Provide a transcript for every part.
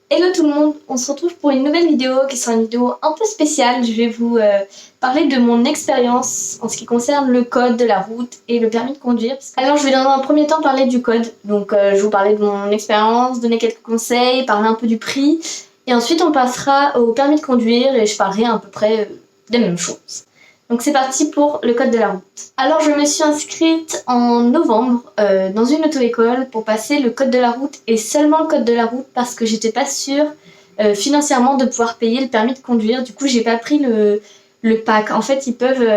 Hello tout le monde, on se retrouve pour une nouvelle vidéo qui sera une vidéo un peu spéciale. Je vais vous parler de mon expérience en ce qui concerne le code de la route et le permis de conduire. Alors je vais dans un premier temps parler du code, donc je vais vous parler de mon expérience, donner quelques conseils, parler un peu du prix et ensuite on passera au permis de conduire et je parlerai à peu près des mêmes choses. Donc c'est parti pour le code de la route. Alors je me suis inscrite en novembre dans une auto-école pour passer le code de la route et seulement le code de la route parce que j'étais pas sûre financièrement de pouvoir payer le permis de conduire. Du coup j'ai pas pris le pack. En fait ils peuvent,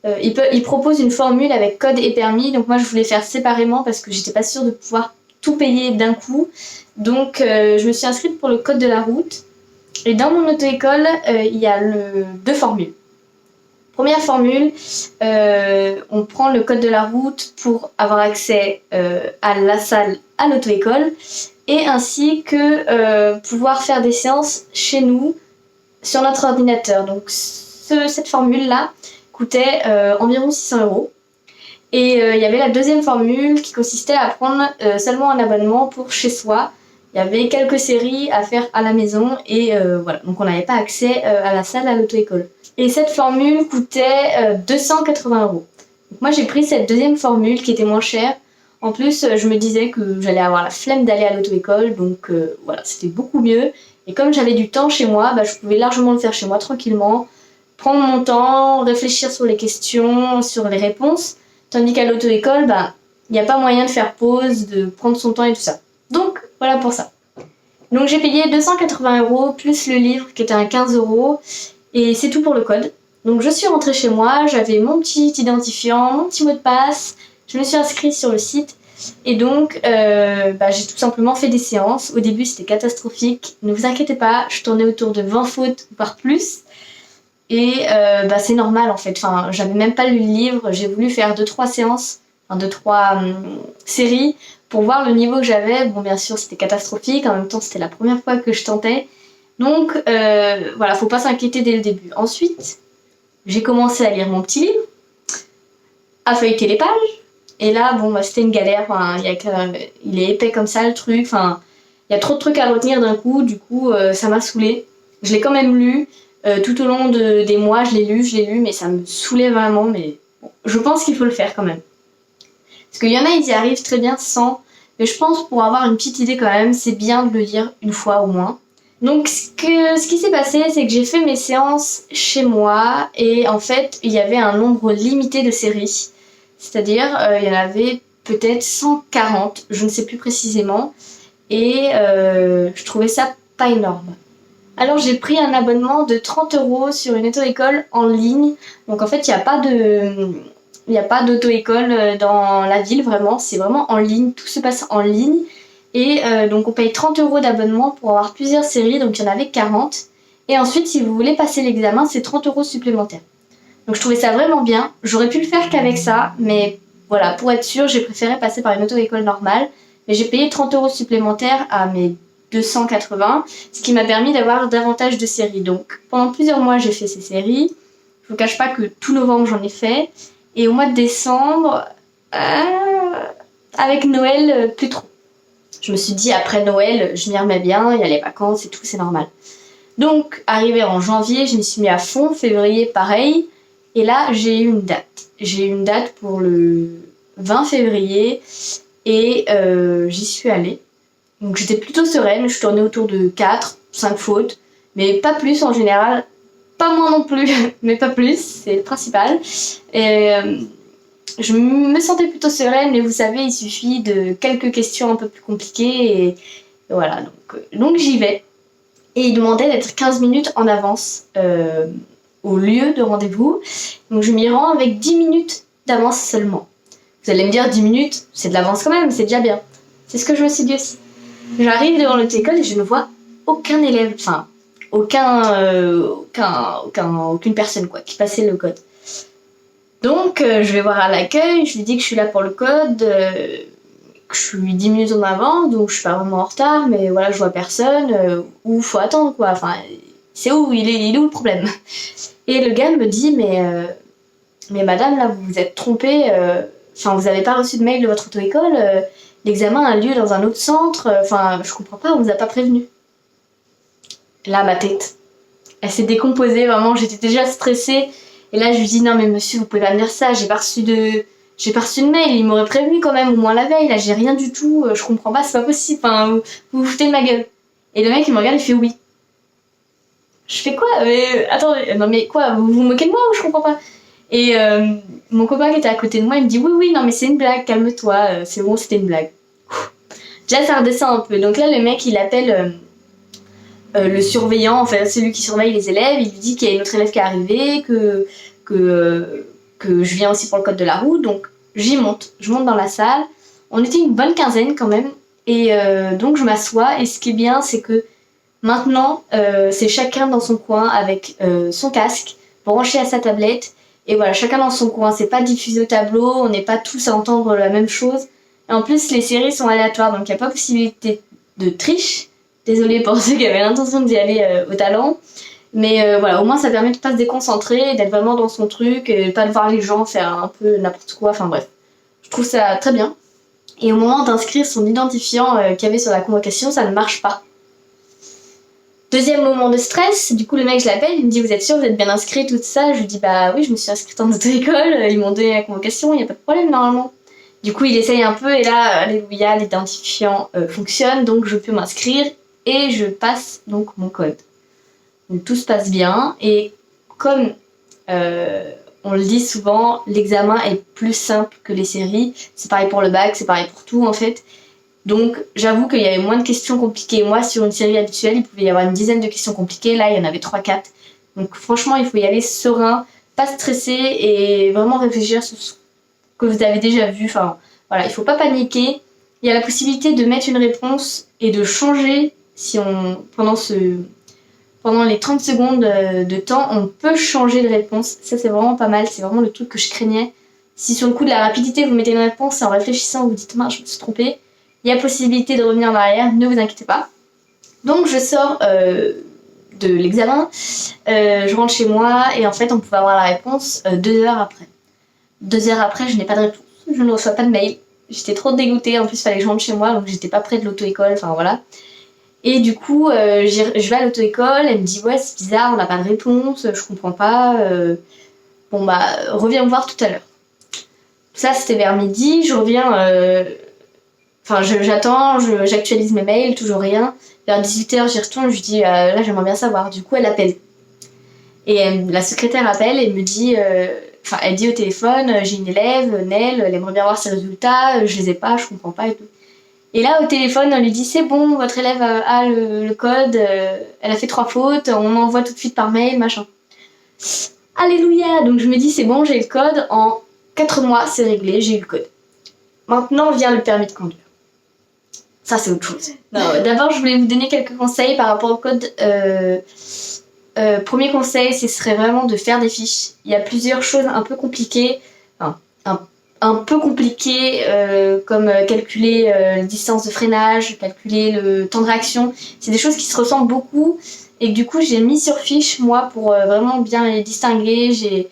ils proposent une formule avec code et permis, donc moi je voulais faire séparément parce que j'étais pas sûre de pouvoir tout payer d'un coup. Donc je me suis inscrite pour le code de la route. Et dans mon auto-école, il y a deux formules. Première formule, on prend le code de la route pour avoir accès à la salle à l'auto-école et ainsi que pouvoir faire des séances chez nous sur notre ordinateur. Donc cette formule-là coûtait environ 600 €. Et il y avait la deuxième formule qui consistait à prendre seulement un abonnement pour chez soi. Il y avait quelques séries à faire à la maison et voilà, donc on n'avait pas accès à la salle à l'auto-école. Et cette formule coûtait 280 €. Donc moi j'ai pris cette deuxième formule qui était moins chère. En plus je me disais que j'allais avoir la flemme d'aller à l'auto-école, donc voilà, c'était beaucoup mieux. Et comme j'avais du temps chez moi, je pouvais largement le faire chez moi tranquillement, prendre mon temps, réfléchir sur les questions, sur les réponses. Tandis qu'à l'auto-école, il n'y a pas moyen de faire pause, de prendre son temps et tout ça. Donc, voilà pour ça. Donc j'ai payé 280 € plus le livre qui était à 15 € et c'est tout pour le code. Donc je suis rentrée chez moi, j'avais mon petit identifiant, mon petit mot de passe, je me suis inscrite sur le site et donc j'ai tout simplement fait des séances. Au début c'était catastrophique, ne vous inquiétez pas, je tournais autour de 20 fautes voire plus. Et c'est normal en fait, enfin, j'avais même pas lu le livre, j'ai voulu faire 2-3 séances, enfin 2-3 séries pour voir le niveau que j'avais. Bon bien sûr c'était catastrophique, en même temps c'était la première fois que je tentais. Donc voilà, faut pas s'inquiéter dès le début. Ensuite, j'ai commencé à lire mon petit livre, à feuilleter les pages, et là c'était une galère, enfin, il est épais comme ça le truc, enfin, il y a trop de trucs à retenir d'un coup, du coup ça m'a saoulée. Je l'ai quand même lu. Tout au long des mois, je l'ai lu, mais ça me saoulait vraiment. Mais bon, je pense qu'il faut le faire quand même. Parce qu'il y en a, ils y arrivent très bien sans. Mais je pense pour avoir une petite idée quand même, c'est bien de le lire une fois au moins. Donc ce qui s'est passé, c'est que j'ai fait mes séances chez moi et en fait, il y avait un nombre limité de séries. C'est-à-dire, il y en avait peut-être 140, je ne sais plus précisément. Et je trouvais ça pas énorme. Alors j'ai pris un abonnement de 30 € sur une auto-école en ligne. Donc en fait, il n'y a pas d'auto-école dans la ville vraiment, c'est vraiment en ligne, tout se passe en ligne. Et donc on paye 30 € d'abonnement pour avoir plusieurs séries, donc il y en avait 40. Et ensuite, si vous voulez passer l'examen, c'est 30 € supplémentaires. Donc je trouvais ça vraiment bien. J'aurais pu le faire qu'avec ça, mais voilà, pour être sûre, j'ai préféré passer par une auto-école normale. Mais j'ai payé 30 € supplémentaires à mes 280, ce qui m'a permis d'avoir davantage de séries. Donc pendant plusieurs mois j'ai fait ces séries. Je vous cache pas que tout novembre j'en ai fait. Et au mois de décembre, avec Noël, plus trop. Je me suis dit après Noël, je m'y remets bien, il y a les vacances et tout, c'est normal. Donc arrivé en janvier, je m'y suis mis à fond, février pareil. Et là j'ai eu une date. J'ai eu une date pour le 20 février et j'y suis allée. Donc j'étais plutôt sereine, je tournais autour de 4-5 fautes, mais pas plus en général, pas moins non plus, mais pas plus, c'est le principal. Et je me sentais plutôt sereine, mais vous savez, il suffit de quelques questions un peu plus compliquées, et voilà, donc j'y vais. Et il demandait d'être 15 minutes en avance au lieu de rendez-vous, donc je m'y rends avec 10 minutes d'avance seulement. Vous allez me dire 10 minutes, c'est de l'avance quand même, c'est déjà bien. C'est ce que je me suis dit aussi. J'arrive devant l'auto-école et je ne vois aucun élève, enfin, aucune personne quoi, qui passait le code. Donc, je vais voir à l'accueil, je lui dis que je suis là pour le code, que je suis 10 minutes en avance, donc je suis pas vraiment en retard, mais voilà, je vois personne, ou faut attendre quoi, enfin, c'est où, il est où le problème? Et le gars me dit, mais madame, là, vous vous êtes trompée, enfin, vous avez pas reçu de mail de votre auto-école, l'examen a lieu dans un autre centre, enfin, je comprends pas, on nous a pas prévenu. Là, ma tête, elle s'est décomposée, vraiment, j'étais déjà stressée. Et là, je lui dis, non, mais monsieur, vous pouvez pas me dire ça, j'ai pas reçu de mail, il m'aurait prévenu quand même, au moins la veille, là, j'ai rien du tout, je comprends pas, c'est pas possible, enfin, vous vous foutez de ma gueule. Et le mec, il me regarde, il fait oui. Je fais quoi? Mais attendez, non mais quoi, vous vous moquez de moi ou je comprends pas? Et mon copain qui était à côté de moi, il me dit, oui, non, mais c'est une blague, calme-toi, c'est bon, c'était une blague. Déjà, ça redescend un peu. Donc là, le mec, il appelle le surveillant, enfin celui qui surveille les élèves, il lui dit qu'il y a une autre élève qui est arrivée, que je viens aussi pour le code de la route, donc j'y monte. Je monte dans la salle. On était une bonne quinzaine quand même, et donc je m'assois, et ce qui est bien, c'est que maintenant, c'est chacun dans son coin avec son casque, branché à sa tablette, et voilà, chacun dans son coin, c'est pas diffusé au tableau, on n'est pas tous à entendre la même chose. Et en plus, les séries sont aléatoires, donc il n'y a pas possibilité de triche. Désolée pour ceux qui avaient l'intention d'y aller au talent. Mais voilà, au moins ça permet de pas se déconcentrer, d'être vraiment dans son truc, et pas de voir les gens faire un peu n'importe quoi, enfin bref. Je trouve ça très bien. Et au moment d'inscrire son identifiant qu'il y avait sur la convocation, ça ne marche pas. Deuxième moment de stress, du coup le mec je l'appelle, il me dit vous êtes sûr, vous êtes bien inscrit, tout ça. Je lui dis bah oui, je me suis inscrite en auto-école, ils m'ont donné la convocation, il n'y a pas de problème normalement. Du coup il essaye un peu et là, alléluia, l'identifiant fonctionne, donc je peux m'inscrire et je passe donc mon code. Donc tout se passe bien et comme on le dit souvent, l'examen est plus simple que les séries. C'est pareil pour le bac, c'est pareil pour tout en fait. Donc j'avoue qu'il y avait moins de questions compliquées. Moi, sur une série habituelle, il pouvait y avoir une dizaine de questions compliquées. Là, il y en avait 3-4. Donc franchement, il faut y aller serein, pas stressé et vraiment réfléchir sur ce que vous avez déjà vu. Enfin, voilà, il faut pas paniquer. Il y a la possibilité de mettre une réponse et de changer si pendant les 30 secondes de temps, on peut changer de réponse. Ça, c'est vraiment pas mal. C'est vraiment le truc que je craignais. Si sur le coup de la rapidité, vous mettez une réponse et en réfléchissant, vous dites mince, je me suis trompée, il y a possibilité de revenir en arrière, ne vous inquiétez pas. Donc je sors de l'examen, je rentre chez moi et en fait on pouvait avoir la réponse 2 heures après. 2 heures après, je n'ai pas de réponse, je ne reçois pas de mail. J'étais trop dégoûtée, en plus il fallait que je rentre chez moi donc j'étais pas près de l'auto-école, enfin voilà. Et du coup, je vais à l'auto-école, elle me dit ouais c'est bizarre, on n'a pas de réponse, je comprends pas, bon bah reviens me voir tout à l'heure. Ça c'était vers midi, je reviens... Enfin, j'attends, j'actualise mes mails, toujours rien. Vers 18h, j'y retourne, je lui dis là, j'aimerais bien savoir. Du coup, elle appelle. Et la secrétaire appelle et me dit elle dit au téléphone j'ai une élève, Nel, elle aimerait bien voir ses résultats, je les ai pas, je comprends pas et tout. Et là, au téléphone, on lui dit c'est bon, votre élève a le code, elle a fait 3 fautes, on envoie tout de suite par mail, machin. Alléluia! Donc, je me dis c'est bon, j'ai le code, en 4 mois, c'est réglé, j'ai eu le code. Maintenant vient le permis de conduire. Ça, c'est autre chose. D'abord, je voulais vous donner quelques conseils par rapport au code. Premier conseil, ce serait vraiment de faire des fiches. Il y a plusieurs choses un peu compliquées, comme calculer la distance de freinage, calculer le temps de réaction. C'est des choses qui se ressemblent beaucoup et que du coup, j'ai mis sur fiche, moi, pour vraiment bien les distinguer. J'ai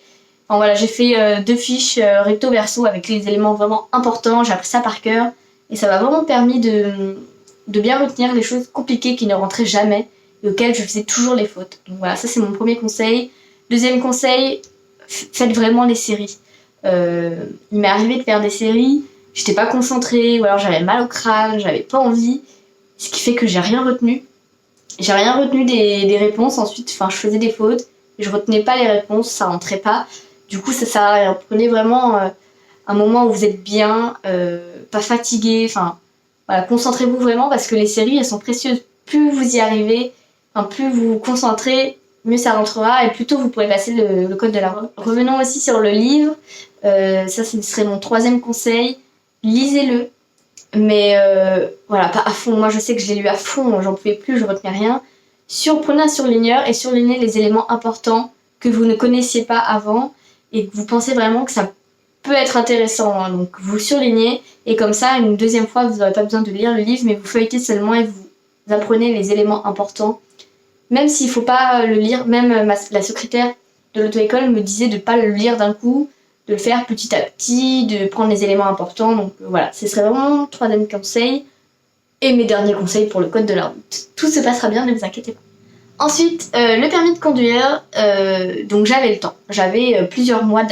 fait 2 fiches recto verso avec les éléments vraiment importants. J'ai appris ça par cœur. Et ça m'a vraiment permis de bien retenir les choses compliquées qui ne rentraient jamais et auxquelles je faisais toujours les fautes. Donc voilà, ça c'est mon premier conseil. Deuxième conseil, faites vraiment les séries. Il m'est arrivé de faire des séries, j'étais pas concentrée, ou alors j'avais mal au crâne, j'avais pas envie, ce qui fait que j'ai rien retenu. J'ai rien retenu des réponses, ensuite je faisais des fautes, et je retenais pas les réponses, ça rentrait pas. Du coup, ça sert à rien. Prenez vraiment un moment où vous êtes bien, pas fatigué, voilà, concentrez-vous vraiment parce que les séries, elles sont précieuses. Plus vous y arrivez, plus vous vous concentrez, mieux ça rentrera et plus tôt vous pourrez passer le code de la route. Revenons aussi sur le livre. Ça, ce serait mon 3e conseil. Lisez-le. Mais voilà, pas à fond. Moi, je sais que je l'ai lu à fond, j'en pouvais plus, je retenais rien. Prenez un surligneur et surlignez les éléments importants que vous ne connaissiez pas avant et que vous pensez vraiment que ça peut être intéressant. Hein. Donc, vous surlignez et comme ça, une deuxième fois, vous n'aurez pas besoin de lire le livre, mais vous feuilletez seulement et vous apprenez les éléments importants. Même s'il ne faut pas le lire, même la secrétaire de l'auto-école me disait de ne pas le lire d'un coup, de le faire petit à petit, de prendre les éléments importants. Donc voilà, ce serait vraiment mon troisième conseil. Et mes derniers conseils pour le code de la route. Tout se passera bien, ne vous inquiétez pas. Ensuite, le permis de conduire, donc j'avais le temps. J'avais plusieurs mois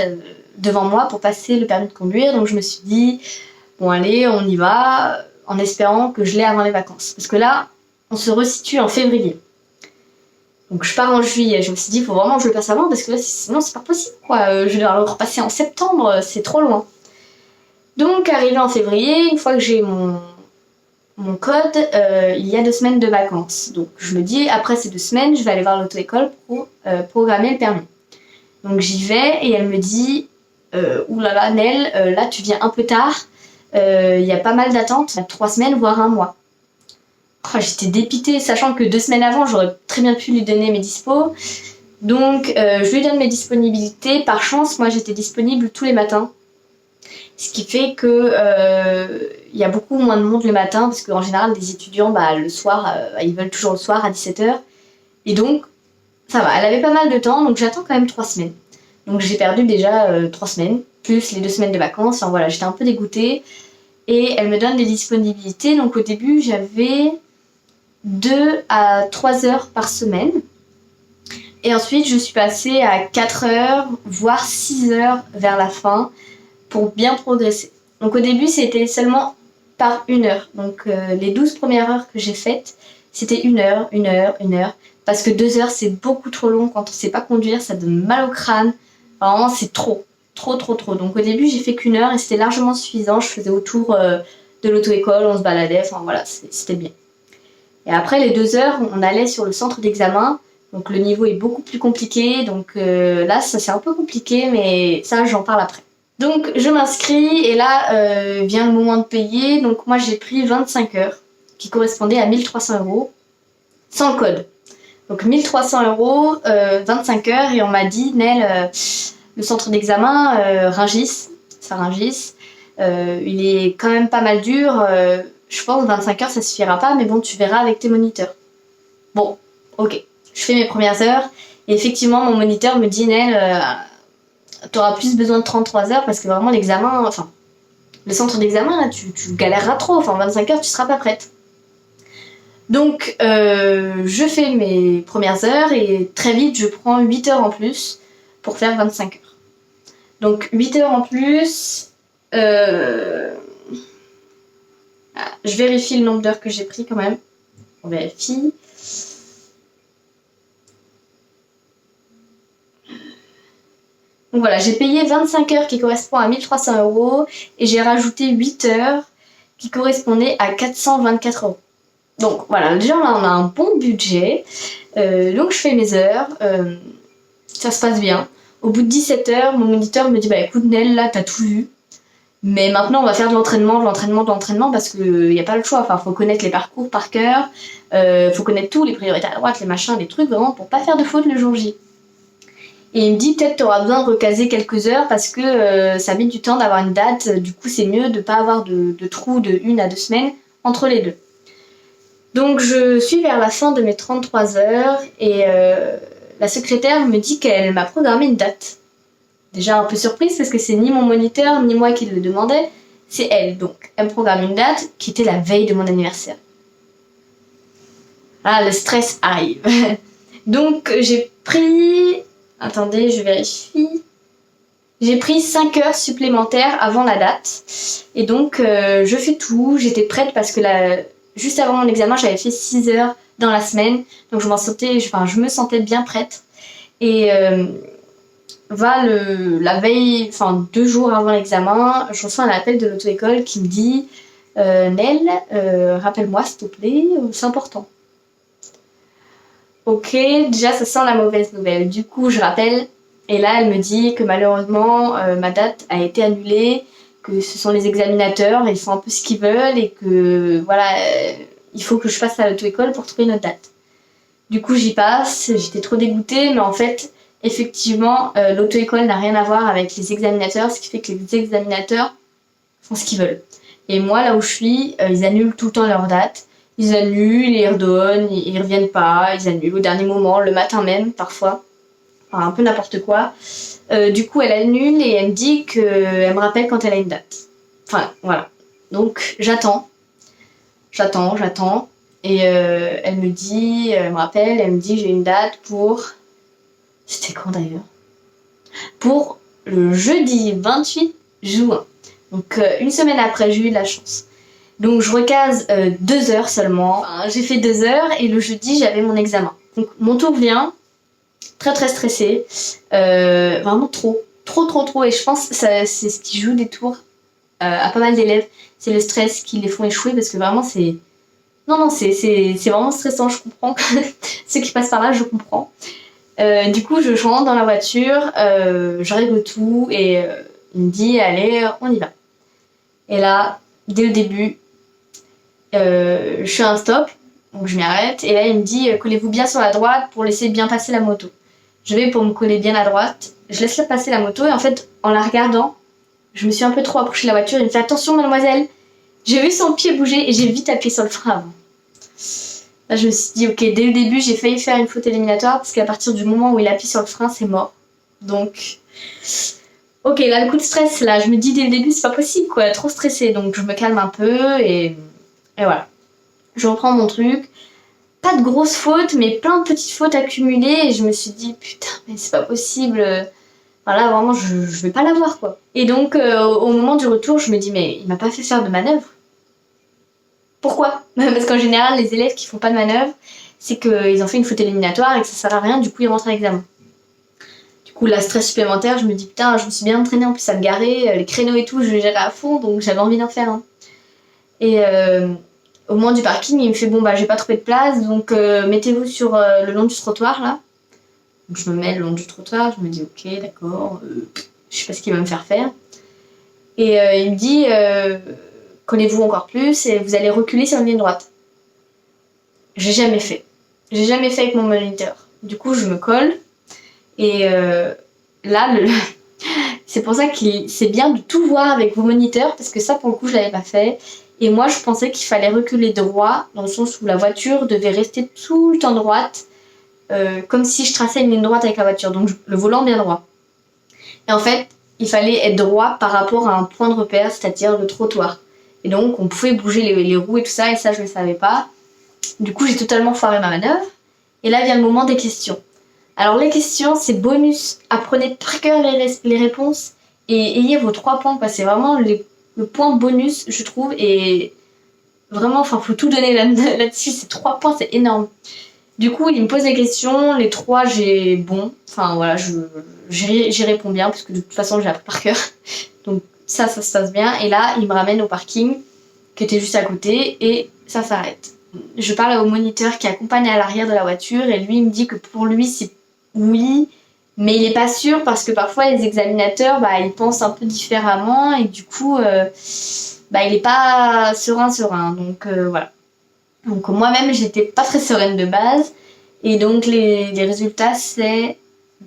devant moi pour passer le permis de conduire, donc je me suis dit, bon allez, on y va, en espérant que je l'ai avant les vacances. Parce que là, on se resitue en février. Donc je pars en juillet, je me suis dit, il faut vraiment que je le passe avant, parce que là, sinon c'est pas possible, quoi. Je vais devoir le repasser en septembre, c'est trop loin. Donc arrivé en février, une fois que j'ai mon code, il y a 2 semaines de vacances. Donc je me dis, après ces 2 semaines, je vais aller voir l'auto-école pour programmer le permis. Donc j'y vais et elle me dit, oulala Nel, là tu viens un peu tard, il y a pas mal d'attentes, 3 semaines voire un mois. Oh, j'étais dépitée, sachant que 2 semaines avant, j'aurais très bien pu lui donner mes dispos. Donc je lui donne mes disponibilités. Par chance, moi j'étais disponible tous les matins. Ce qui fait que y a beaucoup moins de monde le matin, parce qu'en général, les étudiants, le soir, ils veulent toujours le soir à 17h. Et donc, ça va, elle avait pas mal de temps, donc j'attends quand même 3 semaines. Donc j'ai perdu déjà 3 semaines, plus les 2 semaines de vacances. Enfin voilà, j'étais un peu dégoûtée. Et elle me donne des disponibilités. Donc au début, j'avais 2 à 3 heures par semaine. Et ensuite, je suis passée à 4 heures, voire 6 heures vers la fin, pour bien progresser. Donc au début, c'était seulement par 1 heure. Donc les 12 premières heures que j'ai faites, c'était 1 heure, 1 heure, 1 heure. Parce que 2 heures, c'est beaucoup trop long. Quand on sait pas conduire, ça donne mal au crâne. Vraiment, c'est trop. Trop, trop, trop. Donc au début, j'ai fait qu'1 heure et c'était largement suffisant. Je faisais autour de l'auto-école, on se baladait. Enfin voilà, c'était bien. Et après les 2 heures, on allait sur le centre d'examen. Donc le niveau est beaucoup plus compliqué. Donc là, ça c'est un peu compliqué, mais ça, j'en parle après. Donc je m'inscris et là vient le moment de payer. Donc moi j'ai pris 25 heures qui correspondait à 1 300 € sans le code. Donc 1 300 €, 25 heures et on m'a dit Nel, le centre d'examen Rungis, ça Rungis, il est quand même pas mal dur. Je pense 25 heures ça suffira pas, mais bon tu verras avec tes moniteurs. Bon, ok, je fais mes premières heures et effectivement mon moniteur me dit Nel, t'auras plus besoin de 33 heures parce que vraiment l'examen, enfin le centre d'examen là tu galéreras trop, enfin 25 heures tu seras pas prête. Donc je fais mes premières heures et très vite je prends 8 heures en plus pour faire 25 heures. Donc 8 heures en plus, je vérifie le nombre d'heures que j'ai pris quand même, on vérifie. Donc voilà, j'ai payé 25 heures qui correspond à 1 300 € et j'ai rajouté 8 heures qui correspondaient à 424 €. Donc voilà, déjà là on a un bon budget. Donc je fais mes heures, ça se passe bien. Au bout de 17 heures, mon moniteur me dit écoute Nel, là t'as tout vu. Mais maintenant on va faire de l'entraînement parce qu'il n'y a pas le choix. Enfin, faut connaître les parcours par cœur, faut connaître tout, les priorités à droite, les machins, les trucs, vraiment pour pas faire de faute le jour J. Et il me dit peut-être t'auras besoin de recaser quelques heures parce que ça met du temps d'avoir une date. Du coup c'est mieux de pas avoir de trou de 1 à 2 semaines entre les deux. Donc je suis vers la fin de mes 33 heures et la secrétaire me dit qu'elle m'a programmé une date. Déjà un peu surprise parce que c'est ni mon moniteur ni moi qui le demandais, c'est elle. Donc elle me programme une date qui était la veille de mon anniversaire. Ah, le stress arrive. Donc j'ai pris... Attendez, je vérifie. J'ai pris 5 heures supplémentaires avant la date. Et donc je fais tout, j'étais prête parce que juste avant mon examen, j'avais fait 6 heures dans la semaine. Donc je me sentais bien prête. Et la veille, enfin 2 jours avant l'examen, je reçois un appel de l'auto-école qui me dit Nel, rappelle-moi s'il te plaît, c'est important. Ok, déjà ça sent la mauvaise nouvelle. Du coup, je rappelle. Et là, elle me dit que malheureusement, ma date a été annulée, que ce sont les examinateurs, ils font un peu ce qu'ils veulent et que voilà, il faut que je passe à l'auto-école pour trouver une autre date. Du coup, j'y passe, j'étais trop dégoûtée, mais en fait, effectivement, l'auto-école n'a rien à voir avec les examinateurs, ce qui fait que les examinateurs font ce qu'ils veulent. Et moi, là où je suis, ils annulent tout le temps leur date. Ils annulent, ils redonnent, ils reviennent pas, ils annulent au dernier moment, le matin même, parfois. enfin un peu n'importe quoi. Du coup, elle annule et elle me dit qu'elle me rappelle quand elle a une date. Enfin, voilà. Donc, j'attends. Et elle me dit, elle me rappelle, elle me dit j'ai une date pour... C'était quand d'ailleurs? Pour le jeudi 28 juin. Donc, une semaine après, j'ai eu de la chance. Donc, je recase 2 heures seulement. Enfin, j'ai fait 2 heures et le jeudi, j'avais mon examen. Donc, mon tour vient, très très stressée. Vraiment trop. Et je pense que c'est ce qui joue des tours à pas mal d'élèves. C'est le stress qui les font échouer parce que vraiment, c'est... Non, c'est vraiment stressant, je comprends. Ceux qui passent par là, je comprends. Du coup, je rentre dans la voiture, je règle tout et il me dit, allez, on y va. Et là, dès le début, je fais un stop, donc je m'arrête. Et là, il me dit, collez-vous bien sur la droite pour laisser bien passer la moto. Je vais pour me coller bien à droite. Je laisse passer la moto et en fait, en la regardant, je me suis un peu trop approchée de la voiture. Il me fait, attention, mademoiselle. J'ai vu son pied bouger et j'ai vite appuyé sur le frein avant. Là, je me suis dit, ok, dès le début, j'ai failli faire une faute éliminatoire parce qu'à partir du moment où il appuie sur le frein, c'est mort. Donc, ok, là, le coup de stress, là, je me dis dès le début, c'est pas possible, quoi, trop stressée. Donc, je me calme un peu et voilà. Je reprends mon truc. Pas de grosses fautes, mais plein de petites fautes accumulées. Et je me suis dit, putain, mais c'est pas possible. Enfin, là, vraiment, je vais pas l'avoir, quoi. Et donc, au moment du retour, je me dis, mais il m'a pas fait faire de manœuvre. Pourquoi? Parce qu'en général, les élèves qui font pas de manœuvre, c'est qu'ils ont fait une faute éliminatoire et que ça sert à rien, du coup ils rentrent à l'examen. Du coup, la stress supplémentaire, je me dis putain, je me suis bien entraînée en plus à me garer, les créneaux et tout, je les gérais à fond, donc j'avais envie d'en faire un. Et au moment du parking, il me fait bon bah j'ai pas trouvé de place, donc mettez-vous sur le long du trottoir là. Donc je me mets le long du trottoir, je me dis ok, d'accord, je sais pas ce qu'il va me faire faire. Et il me dit collez-vous encore plus et vous allez reculer sur une ligne droite. J'ai jamais fait. J'ai jamais fait avec mon moniteur. Du coup, je me colle. Et là, c'est pour ça que c'est bien de tout voir avec vos moniteurs, parce que ça, pour le coup, je l'avais pas fait. Et moi, je pensais qu'il fallait reculer droit, dans le sens où la voiture devait rester tout le temps droite, comme si je traçais une ligne droite avec la voiture, donc le volant bien droit. Et en fait, il fallait être droit par rapport à un point de repère, c'est-à-dire le trottoir. Et donc, on pouvait bouger les roues et tout ça, et ça, je ne le savais pas. Du coup, j'ai totalement foiré ma manœuvre. Et là vient le moment des questions. Alors, les questions, c'est bonus. Apprenez par cœur les réponses et ayez vos 3 points, quoi. C'est vraiment le point bonus, je trouve. Et vraiment, enfin, faut tout donner là-dessus. Ces 3 points, c'est énorme. Du coup, il me pose les questions. Les 3, j'ai bon. Enfin, voilà, j'y réponds bien, parce que de toute façon, j'ai appris par cœur. Donc, ça se passe bien. Et là, il me ramène au parking, qui était juste à côté, et ça s'arrête. Je parle au moniteur qui accompagne à l'arrière de la voiture et lui il me dit que pour lui c'est oui, mais il est pas sûr parce que parfois les examinateurs ils pensent un peu différemment et du coup il est pas serein. Donc voilà. Donc moi-même j'étais pas très sereine de base et donc les résultats c'est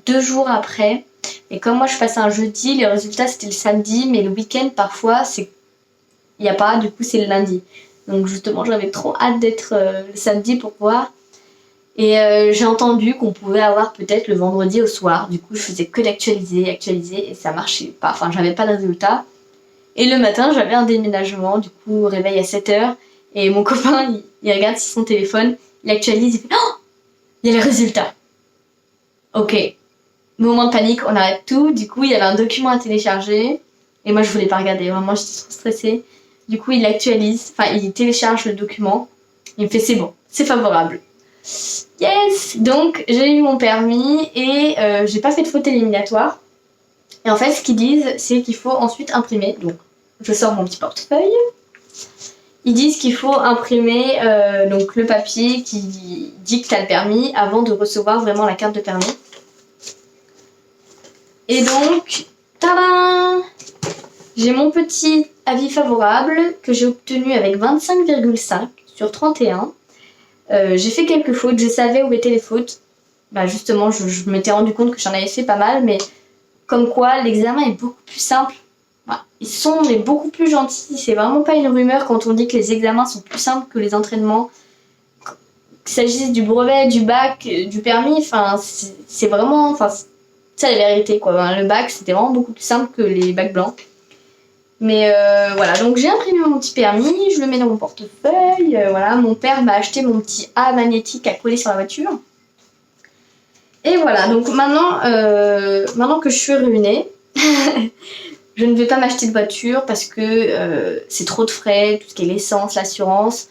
2 jours après. Et comme moi je passe un jeudi, les résultats c'était le samedi, mais le week-end parfois il y a pas, du coup c'est le lundi. Donc justement, j'avais trop hâte d'être le samedi pour voir. Et j'ai entendu qu'on pouvait avoir peut-être le vendredi au soir. Du coup, je faisais que d'actualiser, et ça marchait pas. Enfin, j'avais pas de résultat. Et le matin, j'avais un déménagement. Du coup, réveil à 7h. Et mon copain, il regarde sur son téléphone, il actualise, il fait oh, il y a les résultats. Ok. Moment de panique, on arrête tout. Du coup, il y avait un document à télécharger. Et moi, je voulais pas regarder. Vraiment, j'étais trop stressée. Du coup, il actualise, il télécharge le document. Il me fait c'est bon, c'est favorable. Yes! Donc, j'ai eu mon permis et j'ai pas fait de faute éliminatoire. Et en fait, ce qu'ils disent, c'est qu'il faut ensuite imprimer. Donc, je sors mon petit portefeuille. Ils disent qu'il faut imprimer donc le papier qui dit que tu as le permis avant de recevoir vraiment la carte de permis. Et donc, tadam! J'ai mon petit avis favorable que j'ai obtenu avec 25,5 sur 31. J'ai fait quelques fautes, je savais où étaient les fautes. Justement, je m'étais rendu compte que j'en avais fait pas mal, mais comme quoi l'examen est beaucoup plus simple. Ils sont mais beaucoup plus gentils. C'est vraiment pas une rumeur quand on dit que les examens sont plus simples que les entraînements. Qu'il s'agisse du brevet, du bac, du permis, c'est vraiment... ça la vérité quoi. Ben, le bac c'était vraiment beaucoup plus simple que les bacs blancs. Mais voilà, donc j'ai imprimé mon petit permis, je le mets dans mon portefeuille. Voilà, mon père m'a acheté mon petit A magnétique à coller sur la voiture. Et voilà, donc maintenant que je suis ruinée, je ne vais pas m'acheter de voiture parce que c'est trop de frais, tout ce qui est l'essence, l'assurance.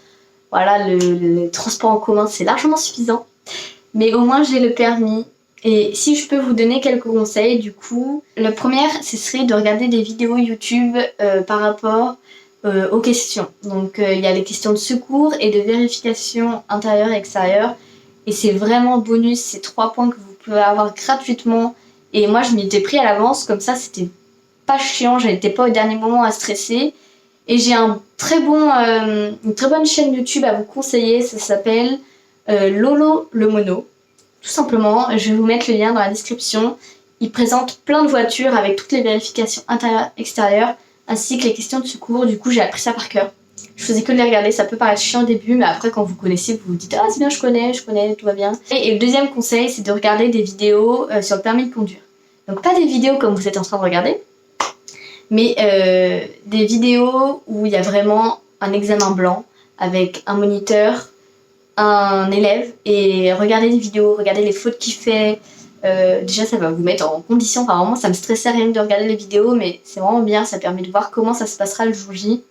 Voilà, le transport en commun c'est largement suffisant. Mais au moins j'ai le permis. Et si je peux vous donner quelques conseils, du coup, le premier, ce serait de regarder des vidéos YouTube par rapport aux questions. Donc, il y a les questions de secours et de vérification intérieure et extérieure. Et c'est vraiment bonus, ces 3 points que vous pouvez avoir gratuitement. Et moi, je m'y étais pris à l'avance, comme ça, c'était pas chiant, j'étais pas au dernier moment à stresser. Et j'ai une très bonne chaîne YouTube à vous conseiller, ça s'appelle Lolo le Mono. Tout simplement, je vais vous mettre le lien dans la description. Il présente plein de voitures avec toutes les vérifications intérieures, extérieures, ainsi que les questions de secours. Du coup, j'ai appris ça par cœur. Je faisais que de les regarder, ça peut paraître chiant au début, mais après, quand vous connaissez, vous vous dites ah c'est bien, je connais, tout va bien. Et le deuxième conseil, c'est de regarder des vidéos sur le permis de conduire. Donc pas des vidéos comme vous êtes en train de regarder, mais des vidéos où il y a vraiment un examen blanc avec un moniteur, un élève, et regardez les vidéos, regardez les fautes qu'il fait. Déjà ça va vous mettre en condition, enfin vraiment ça me stressait rien que de regarder les vidéos, mais c'est vraiment bien, ça permet de voir comment ça se passera le jour J.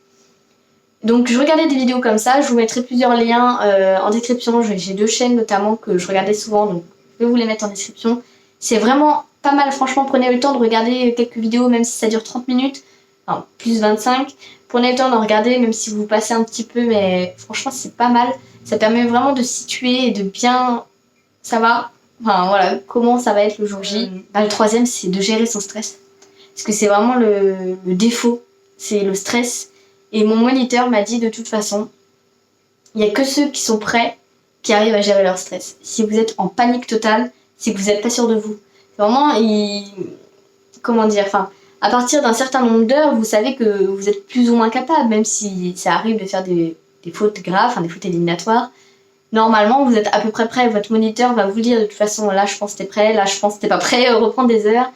Donc je regardais des vidéos comme ça, je vous mettrai plusieurs liens en description, j'ai 2 chaînes notamment que je regardais souvent, donc je vais vous les mettre en description. C'est vraiment pas mal, franchement prenez le temps de regarder quelques vidéos même si ça dure 30 minutes, enfin plus 25. Prenez le temps d'en regarder même si vous passez un petit peu, mais franchement c'est pas mal. Ça permet vraiment de situer et de bien savoir voilà, comment ça va être le jour J. Le troisième, c'est de gérer son stress. Parce que c'est vraiment le défaut, c'est le stress. Et mon moniteur m'a dit de toute façon, il n'y a que ceux qui sont prêts qui arrivent à gérer leur stress. Si vous êtes en panique totale, c'est que vous n'êtes pas sûr de vous. C'est vraiment, comment dire, à partir d'un certain nombre d'heures, vous savez que vous êtes plus ou moins capable, même si ça arrive de faire des fautes graves, des fautes éliminatoires. Normalement, vous êtes à peu près prêt. Votre moniteur va vous dire de toute façon, là je pense que t'es prêt, là je pense que t'es pas prêt, reprendre des heures.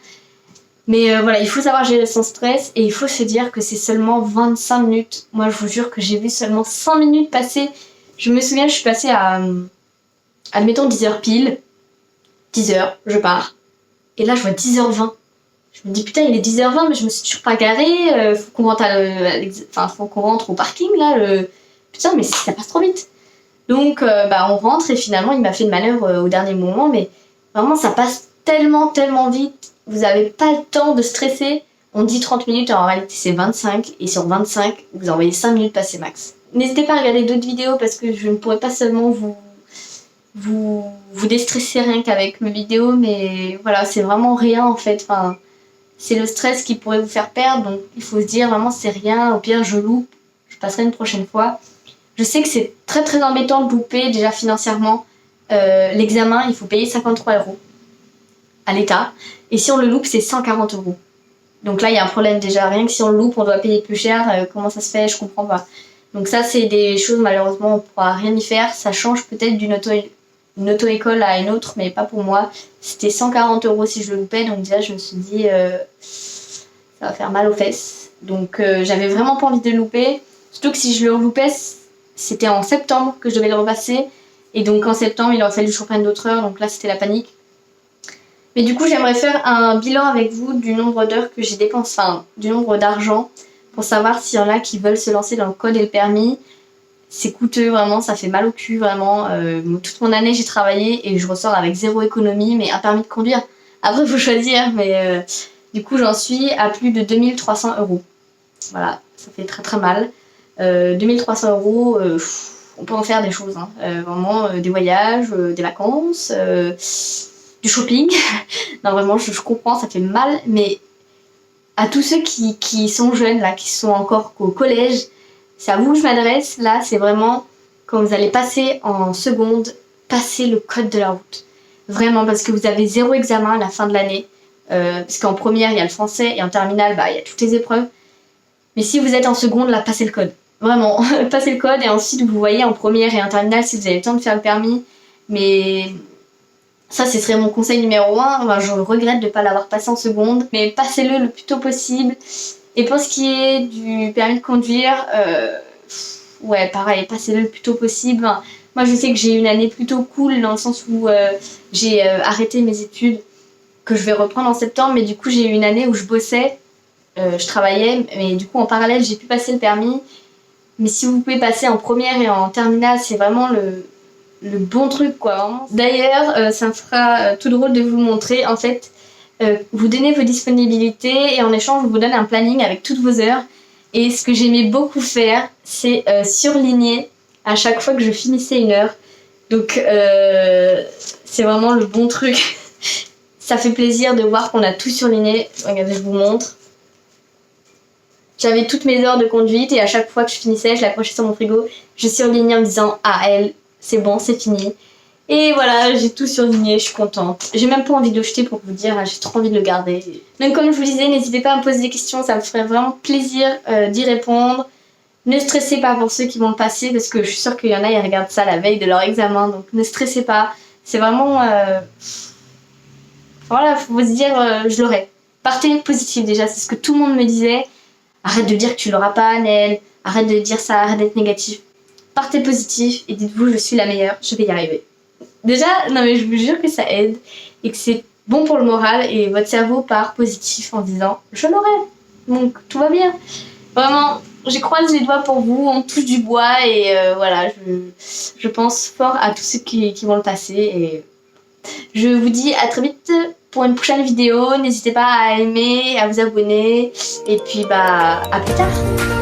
Mais voilà, il faut savoir gérer son stress et il faut se dire que c'est seulement 25 minutes. Moi, je vous jure que j'ai vu seulement 5 minutes passer. Je me souviens, je suis passée à, admettons, 10h pile. 10h, je pars. Et là, je vois 10h20. Je me dis, putain, il est 10h20, mais je me suis toujours pas garée. Faut qu'on rentre, faut qu'on rentre au parking, là. Putain, mais ça passe trop vite. Donc, on rentre et finalement, il m'a fait une manœuvre au dernier moment. Mais vraiment, ça passe tellement, tellement vite. Vous n'avez pas le temps de stresser. On dit 30 minutes, en réalité, c'est 25. Et sur 25, vous envoyez 5 minutes passer max. N'hésitez pas à regarder d'autres vidéos parce que je ne pourrais pas seulement vous déstresser rien qu'avec mes vidéos. Mais voilà, c'est vraiment rien en fait. C'est le stress qui pourrait vous faire perdre. Donc, il faut se dire vraiment, c'est rien. Au pire, je loupe. Je passerai une prochaine fois. Je sais que c'est très très embêtant de louper déjà financièrement. L'examen, il faut payer 53 € à l'État. Et si on le loupe, c'est 140 €. Donc là, il y a un problème déjà. Rien que si on le loupe, on doit payer plus cher. Comment ça se fait? Je comprends pas. Donc ça, c'est des choses, malheureusement, on ne pourra rien y faire. Ça change peut-être d'une auto-école à une autre, mais pas pour moi. C'était 140 € si je le loupais. Donc déjà, je me suis dit, ça va faire mal aux fesses. Donc j'avais vraiment pas envie de le louper. Surtout que si je le loupais, c'était en septembre que je devais le repasser. Et donc en septembre, il aurait fallu que je reprenne d'autres heures. Donc là, c'était la panique. Mais du coup, j'aimerais faire un bilan avec vous du nombre d'heures que j'ai dépensé, du nombre d'argent, pour savoir s'il y en a qui veulent se lancer dans le code et le permis. C'est coûteux, vraiment, ça fait mal au cul, vraiment. Toute mon année, j'ai travaillé et je ressors avec 0 économie, mais un permis de conduire. Après, il faut choisir, mais du coup, j'en suis à plus de 2300 €. Voilà, ça fait très très mal. 2300 €, on peut en faire des choses, hein. Vraiment, des voyages, des vacances, du shopping. Non, vraiment, je comprends, ça fait mal, mais à tous ceux qui sont jeunes, là, qui sont encore au collège, c'est à vous que je m'adresse. Là, c'est vraiment quand vous allez passer en seconde, passez le code de la route. Vraiment, parce que vous avez 0 examen à la fin de l'année. Parce qu'en première, il y a le français et en terminale, il y a toutes les épreuves. Mais si vous êtes en seconde, là, passez le code. Vraiment, passez le code et ensuite, vous voyez en première et en terminale si vous avez le temps de faire le permis. Mais Ça, ce serait mon conseil numéro 1. Enfin, je regrette de ne pas l'avoir passé en seconde, mais passez-le le plus tôt possible. Et pour ce qui est du permis de conduire, ouais, pareil, passez-le le plus tôt possible. Enfin, moi, je sais que j'ai eu une année plutôt cool dans le sens où j'ai arrêté mes études, que je vais reprendre en septembre, mais du coup, j'ai eu une année où je bossais, je travaillais, mais du coup, en parallèle, j'ai pu passer le permis. Mais si vous pouvez passer en première et en terminale, c'est vraiment le bon truc, quoi. Vraiment. D'ailleurs, ça me fera tout drôle de vous le montrer. En fait, vous donnez vos disponibilités et en échange, je vous donne un planning avec toutes vos heures. Et ce que j'aimais beaucoup faire, c'est surligner à chaque fois que je finissais une heure. Donc, c'est vraiment le bon truc. Ça fait plaisir de voir qu'on a tout surligné. Regardez, je vous montre. J'avais toutes mes heures de conduite et à chaque fois que je finissais, je l'accrochais sur mon frigo. Je surlignais en me disant « Ah, elle, c'est bon, c'est fini ». Et voilà, j'ai tout surligné, je suis contente. J'ai même pas envie de le jeter pour vous dire, j'ai trop envie de le garder. Donc comme je vous disais, n'hésitez pas à me poser des questions, ça me ferait vraiment plaisir d'y répondre. Ne stressez pas pour ceux qui vont le passer, parce que je suis sûre qu'il y en a, ils regardent ça la veille de leur examen, donc ne stressez pas. C'est vraiment... Voilà, faut se dire, je l'aurai. Partez positif déjà, c'est ce que tout le monde me disait. Arrête de dire que tu l'auras pas, Nel. Arrête de dire ça, arrête d'être négatif. Partez positif et dites-vous, je suis la meilleure, je vais y arriver. Déjà, non mais je vous jure que ça aide et que c'est bon pour le moral et votre cerveau part positif en disant je l'aurai. Donc tout va bien. Vraiment, je croise les doigts pour vous, on touche du bois et voilà, je pense fort à tous ceux qui vont le passer et je vous dis à très vite pour une prochaine vidéo. N'hésitez pas à aimer, à vous abonner et puis bah à plus tard.